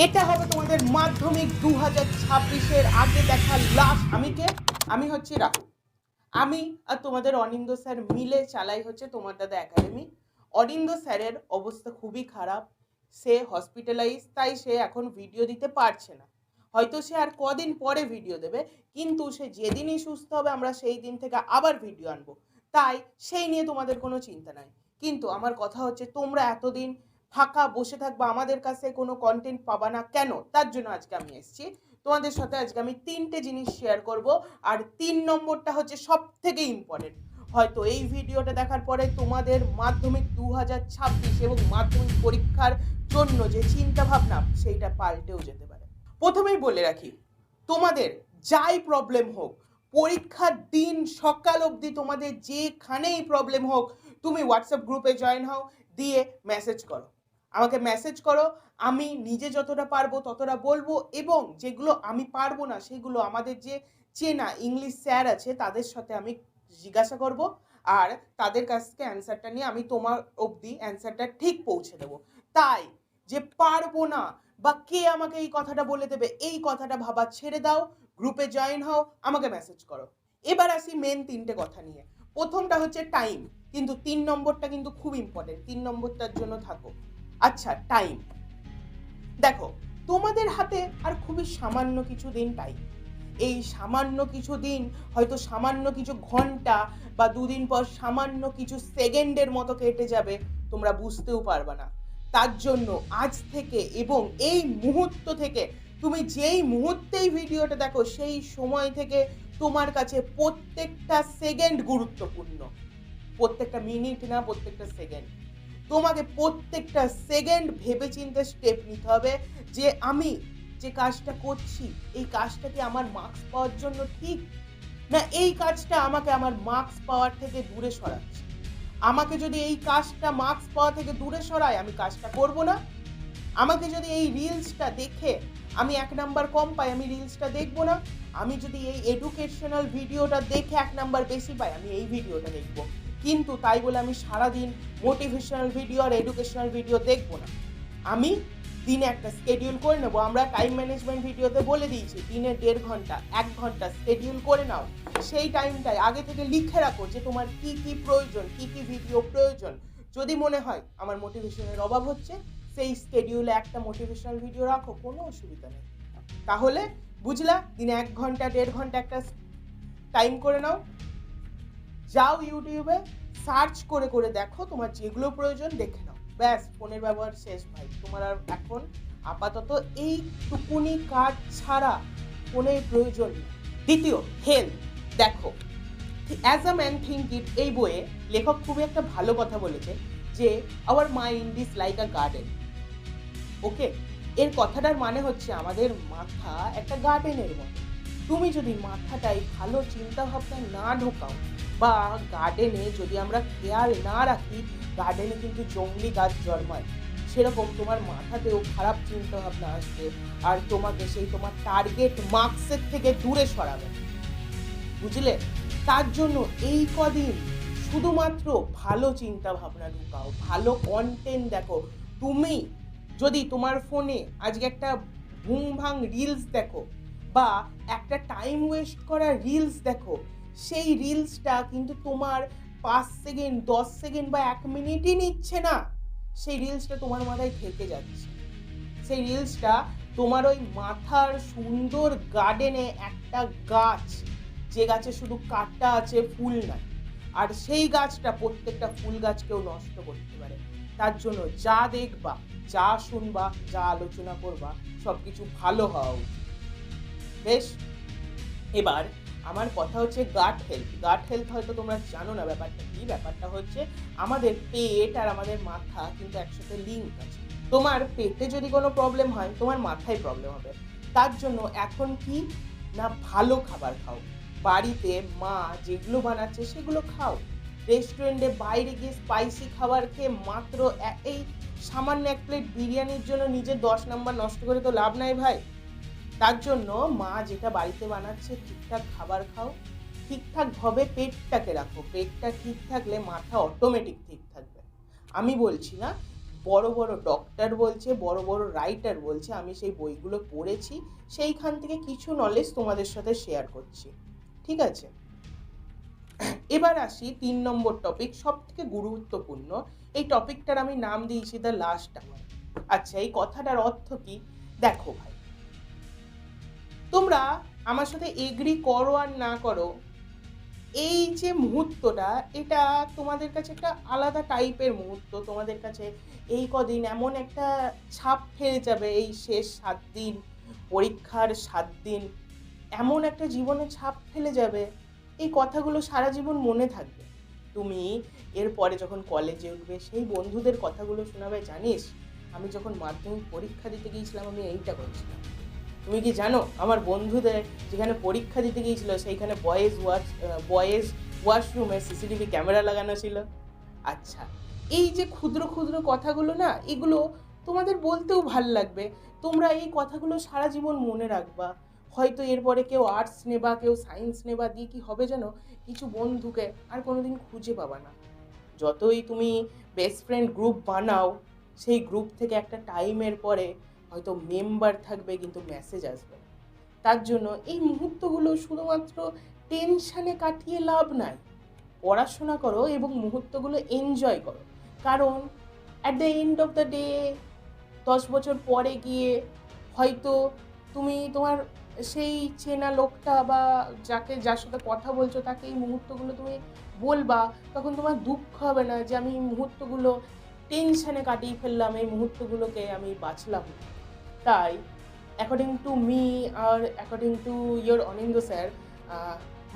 এটা হবে তোমাদের মাধ্যমিক 2026-এর আগে দেখা লাস্ট। আমি হচ্ছি রাহুল। আমি আর তোমাদের অনিন্দ স্যার মিলে চালাই হচ্ছে তোমার দাদা একাডেমি। অনিন্দ স্যারের অবস্থা খুবই খারাপ, সে হসপিটালাইজ, তাই সে এখন ভিডিও দিতে পারছে না। হয়তো সে আর কদিন পরে ভিডিও দেবে, কিন্তু সে যেদিনই সুস্থ হবে আমরা সেই দিন থেকে আবার ভিডিও আনবো, তাই সেই নিয়ে তোমাদের কোনো চিন্তা নাই। কিন্তু আমার কথা হচ্ছে তোমরা এতদিন ফাঁকা বসে থাকবা, আমাদের কাছে কোনো কন্টেন্ট পাবা না কেন? তার জন্য আজকে আমি এসেছি তোমাদের সাথে। আজকে আমি 3টে জিনিস শেয়ার করব, আর 3 নম্বরটা হচ্ছে সব থেকে ইম্পর্টেন্ট। হয়তো এই ভিডিওটা দেখার পরে তোমাদের মাধ্যমিক 2026 এবং মাধ্যমিক পরীক্ষার জন্য যে চিন্তা ভাবনা সেইটা পাল্টেও যেতে পারে। প্রথমেই বলে রাখি, তোমাদের যাই প্রবলেম হোক, পরীক্ষার দিন সকাল অবধি তোমাদের যেখানেই প্রবলেম হোক, তুমি হোয়াটসঅ্যাপ গ্রুপে জয়েন হও, দিয়ে মেসেজ করো, আমাকে মেসেজ করো। আমি নিজে যতটা পারবো ততটা বলবো, এবং যেগুলো আমি পারবো না সেগুলো আমাদের যে চেনা ইংলিশ স্যার আছে তাদের সাথে আমি জিজ্ঞাসা করব, আর তাদের কাছ থেকে অ্যান্সারটা নিয়ে আমি তোমার অবধি অ্যান্সারটা ঠিক পৌঁছে দেবো। তাই যে পারবো না বা কে আমাকে এই কথাটা বলে দেবে, এই কথাটা ভাবা ছেড়ে দাও, গ্রুপে জয়েন হও, আমাকে মেসেজ করো। এবার আসি মেন 3টে কথা নিয়ে। প্রথমটা হচ্ছে টাইম, কিন্তু 3 নম্বরটা কিন্তু খুব ইম্পর্টেন্ট, 3 নম্বরটার জন্য থাকো। আচ্ছা, টাইম দেখো, তোমাদের হাতে আর খুবই সামান্য কিছু দিন টাইম। এই সামান্য কিছু দিন, হয়তো সামান্য কিছু ঘন্টা বা দুদিন পর সামান্য কিছু সেকেন্ডের মতো কেটে যাবে, তোমরা বুঝতেও পারবে না। তার জন্য আজ থেকে এবং এই মুহূর্ত থেকে, তুমি যেই মুহূর্তেই ভিডিওটা দেখো সেই সময় থেকে তোমার কাছে প্রত্যেকটা সেকেন্ড গুরুত্বপূর্ণ। প্রত্যেকটা মিনিট না, প্রত্যেকটা সেকেন্ড। তোমাকে প্রত্যেকটা সেকেন্ড ভেবেচিন্তে স্টেপ নিতে হবে যে আমি যে কাজটা করছি এই কাজটা কি আমার মার্কস পাওয়ার জন্য ঠিক, না এই কাজটা আমাকে আমার মার্কস পাওয়ার থেকে দূরে সরাচ্ছে। আমাকে যদি এই কাজটা মার্কস পাওয়া থেকে দূরে সরায়, আমি কাজটা করব না। আমাকে যদি এই রিলসটা দেখে আমি 1 নাম্বার কম পাই, আমি রিলসটা দেখব না। আমি যদি এই এডুকেশনাল ভিডিওটা দেখে 1 নাম্বার বেশি পাই, আমি এই ভিডিওটা দেখব। কিন্তু তাই বলে আমি সারাদিন মোটিভেশনাল ভিডিও আর এডুকেশনাল ভিডিও দেখব না। আমি দিনে একটা স্কেডিউল করে নেবো। আমরা টাইম ম্যানেজমেন্ট ভিডিওতে বলে দিয়েছি, দিনে 1.5 ঘন্টা 1 ঘন্টা স্কেডিউল করে নাও। সেই টাইমটায় আগে থেকে লিখে রাখো যে তোমার কি কি প্রয়োজন, কি কি ভিডিও প্রয়োজন। যদি মনে হয় আমার মোটিভেশনের অভাব হচ্ছে, সেই স্কেডিউলে একটা মোটিভেশনাল ভিডিও রাখো, কোনো অসুবিধা নেই। তাহলে বুঝলা, দিনে 1 ঘন্টা 1.5 ঘন্টা একটা টাইম করে নাও। যাও ইউটিউবে সার্চ করে করে দেখো, তোমার যেগুলো প্রয়োজন দেখে নাও, ব্যাস ফোনের ব্যবহার শেষ ভাই। তোমার আর এখন আপাতত এইটুকুনি কাজ ছাড়া ফোনের প্রয়োজন নেই। দ্বিতীয়, হেলথ। দেখো, as a man think it, এই বইয়ে লেখক খুবই একটা ভালো কথা বলেছে যে our mind is like a garden. Okay, এর কথাটার মানে হচ্ছে আমাদের মাথা একটা গার্ডেনের মতো। তুমি যদি মাথাটাই ভালো চিন্তা ভাবনা না ঢোকাও, বা গার্ডেনে যদি আমরা খেয়াল না রাখি, গার্ডেনে কিন্তু জংলি গাছ জন্মায়, সেরকম তোমার মাথাতেও খারাপ চিন্তা ভাবনা আসবে, আর তোমাকে সেই তোমার টার্গেট মার্কসের থেকে দূরে সরাবে। বুঝলে? তার জন্য এই কদিন শুধুমাত্র ভালো চিন্তা ভাবনা ঢুকাও, ভালো কন্টেন্ট দেখো। তুমি যদি তোমার ফোনে আজকে একটা ভুং ভাং রিলস দেখো, বা একটা টাইম ওয়েস্ট করা রিলস দেখো, সেই রিলসটা কিন্তু তোমার 5 সেকেন্ড 10 সেকেন্ড বা 1 মিনিটই নিচ্ছে না। সেই রিলসটা তোমার মাথায় থেকে যাচ্ছে। সেই রিলসটা তোমার ওই মাথার সুন্দর গার্ডেনে একটা গাছ, যে গাছে শুধু কাঁটা আছে, ফুল নাই, আর সেই গাছটা প্রত্যেকটা ফুল গাছকেও নষ্ট করতে পারে। তার জন্য যা দেখবা, যা শুনবা, যা আলোচনা করবা, সবকিছু ভালো হওয়া উচিত। বেশ, এবার আমার কথা হচ্ছে গাট হেলথ। গাট হেলথ হয়তো তোমরা জানো না ব্যাপারটা কি। ব্যাপারটা হচ্ছে আমাদের পেট আর আমাদের মাথা কিন্তু একসাথে লিঙ্ক আছে। তোমার পেটে যদি কোনো প্রবলেম হয়, তোমার মাথায় প্রবলেম হবে। তার জন্য এখন কি না, ভালো খাবার খাও। বাড়িতে মা যেগুলো বানাচ্ছে সেগুলো খাও। রেস্টুরেন্টে বাইরে গিয়ে স্পাইসি খাবার খেয়ে মাত্র এই সামান্য 1 প্লেট বিরিয়ানির জন্য নিজের 10 নাম্বার নষ্ট করে তো লাভ নাই ভাই। তার জন্য মা যেটা বাড়িতে বানাচ্ছে ঠিকঠাক খাবার খাও, ঠিকঠাকভাবে পেটটাকে রাখো। পেটটা ঠিক থাকলে মাথা অটোমেটিক ঠিক থাকবে। আমি বলছি না বড় বড় ডক্টর বলছে, বড় বড় রাইটার বলছে, আমি সেই বইগুলো পড়েছি, সেইখান থেকে কিছু নলেজ তোমাদের সাথে শেয়ার করছি। ঠিক আছে, এবার আসি 3 নম্বর টপিক, সব থেকে গুরুত্বপূর্ণ। এই টপিকটার আমি নাম দিয়েছি দ্য লাস্ট আওয়ার। আচ্ছা, এই কথাটার অর্থ কি? দেখো ভাই, তোমরা আমার সাথে এগ্রি করো আর না করো, এই যে মুহূর্তটা, এটা তোমাদের কাছে একটা আলাদা টাইপের মুহূর্ত। তোমাদের কাছে এই কদিন এমন একটা ছাপ ফেলে যাবে, এই শেষ 7 দিন, পরীক্ষার 7 দিন, এমন একটা জীবনে ছাপ ফেলে যাবে, এই কথাগুলো সারা জীবন মনে থাকবে। তুমি এরপরে যখন কলেজে উঠবে, সেই বন্ধুদের কথাগুলো শোনাবে। জানিস, আমি যখন মাধ্যমিক পরীক্ষা দিতে গিয়েছিলাম, আমি এইটা করেছিলাম। তুমি কি জানো, আমার বন্ধুদের যেখানে পরীক্ষা দিতে গিয়েছিল, সেইখানে বয়েজ ওয়াশরুমে সিসিটিভি ক্যামেরা লাগানো ছিল। আচ্ছা, এই যে ক্ষুদ্র ক্ষুদ্র কথাগুলো না, এগুলো তোমাদের বলতেও ভাল লাগবে। তোমরা এই কথাগুলো সারা জীবন মনে রাখবা। হয়তো এরপরে কেউ আর্টস নেবা, কেউ সায়েন্স নেবা, দিয়ে কি হবে জানো, কিছু বন্ধুকে আর কোনোদিন খুঁজে পাবা না। যতই তুমি বেস্ট ফ্রেন্ড গ্রুপ বানাও, সেই গ্রুপ থেকে একটা টাইমের পরে হয়তো মেম্বার থাকবে, কিন্তু মেসেজ আসবে না। তার জন্য এই মুহূর্তগুলো শুধুমাত্র টেনশানে কাটিয়ে লাভ নাই। পড়াশোনা করো এবং মুহূর্তগুলো এনজয় করো। কারণ at the end of the day 10 বছর পরে গিয়ে হয়তো তুমি তোমার সেই চেনা লোকটা বা যার সাথে কথা বলছো, তাকে এই মুহূর্তগুলো তুমি বলবা, তখন তোমার দুঃখ হবে না যে আমি এই মুহূর্তগুলো টেনশানে কাটিয়ে ফেললাম, এই মুহূর্তগুলোকে আমি বাঁচলাম। তাই অ্যাকর্ডিং টু মি আর according to your Anindya sir,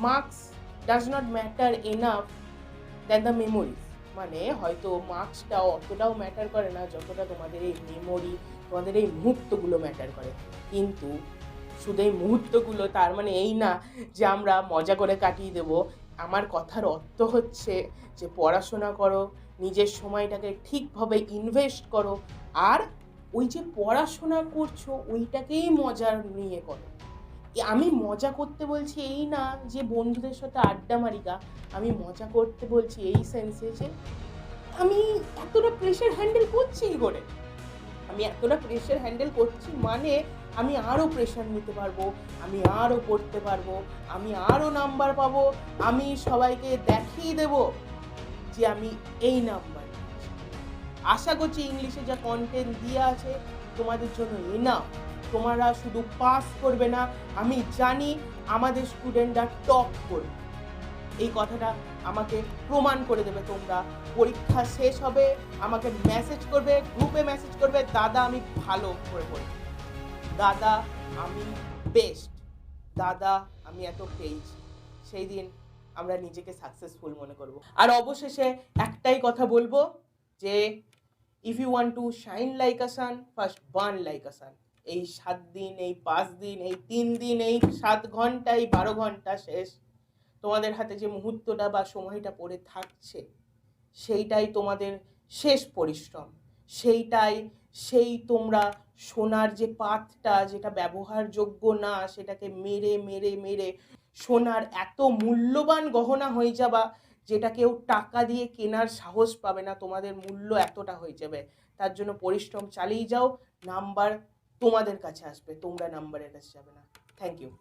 marks does not matter enough than the memories. মানে হয়তো মার্কসটা অতটাও ম্যাটার করে না যতটা তোমাদের এই মেমোরি, তোমাদের এই মুহূর্তগুলো ম্যাটার করে। কিন্তু শুধু এই মুহূর্তগুলো তার মানে এই না যে আমরা মজা করে কাটিয়ে দেব। আমার কথার অর্থ হচ্ছে যে পড়াশোনা করো, নিজের সময়টাকে ঠিকভাবে ইনভেস্ট করো, আর ওই যে পড়াশোনা করছো ওইটাকেই মজা নিয়ে করো। আমি মজা করতে বলছি এই না যে বন্ধুদের সাথে আড্ডা মারিগা, আমি মজা করতে বলছি এই সেন্সে যে আমি এতটা প্রেশার হ্যান্ডেল করছি কি করে। আমি এতটা প্রেশার হ্যান্ডেল করছি মানে আমি আরও প্রেশার নিতে পারবো, আমি আরও পড়তে পারবো, আমি আরও নাম্বার পাবো, আমি সবাইকে দেখিয়ে দেব যে আমি এই নাম্বার। আশা করছি ইংলিশে যা কন্টেন্ট দিয়ে আছে তোমাদের জন্য এনাফ। তোমরা শুধু পাস করবে না, আমি জানি আমাদের স্টুডেন্টরা টপ করবে। এই কথাটা আমাকে প্রমাণ করে দেবে তোমরা। পরীক্ষা শেষ হবে, আমাকে মেসেজ করবে, গ্রুপে মেসেজ করবে, দাদা আমি ভালো করে পড়ি, দাদা আমি বেস্ট, দাদা আমি এত পেয়েছি। সেই দিন আমরা নিজেকে সাকসেসফুল মনে করব। আর অবশেষে একটাই কথা বলবো যে if you want to shine like a sun, first burn like a sun. এই 7 দিন, এই 5 দিন, এই 3 দিন, এই 7 ঘন্টা, এই 12 ঘন্টা শেষ, তোমাদের হাতে যে মুহূর্তটা বা সময়টা পড়ে থাকছে, সেইটাই তোমাদের শেষ পরিশ্রম। সেই তোমরা সোনার যে পাতটা, যেটা ব্যবহারযোগ্য না, সেটাকে মেরে মেরে মেরে সোনার এত মূল্যবান গহনা হয়ে যাবা যেটা কেউ টাকা দিয়ে কেনার সাহস পাবে না। তোমাদের মূল্য এতটা হয়ে যাবে। তার জন্য পরিশ্রম চালিয়ে যাও, নাম্বার তোমাদের কাছে আসবে, তোমরা নাম্বারের কাছে যাবে না। Thank you.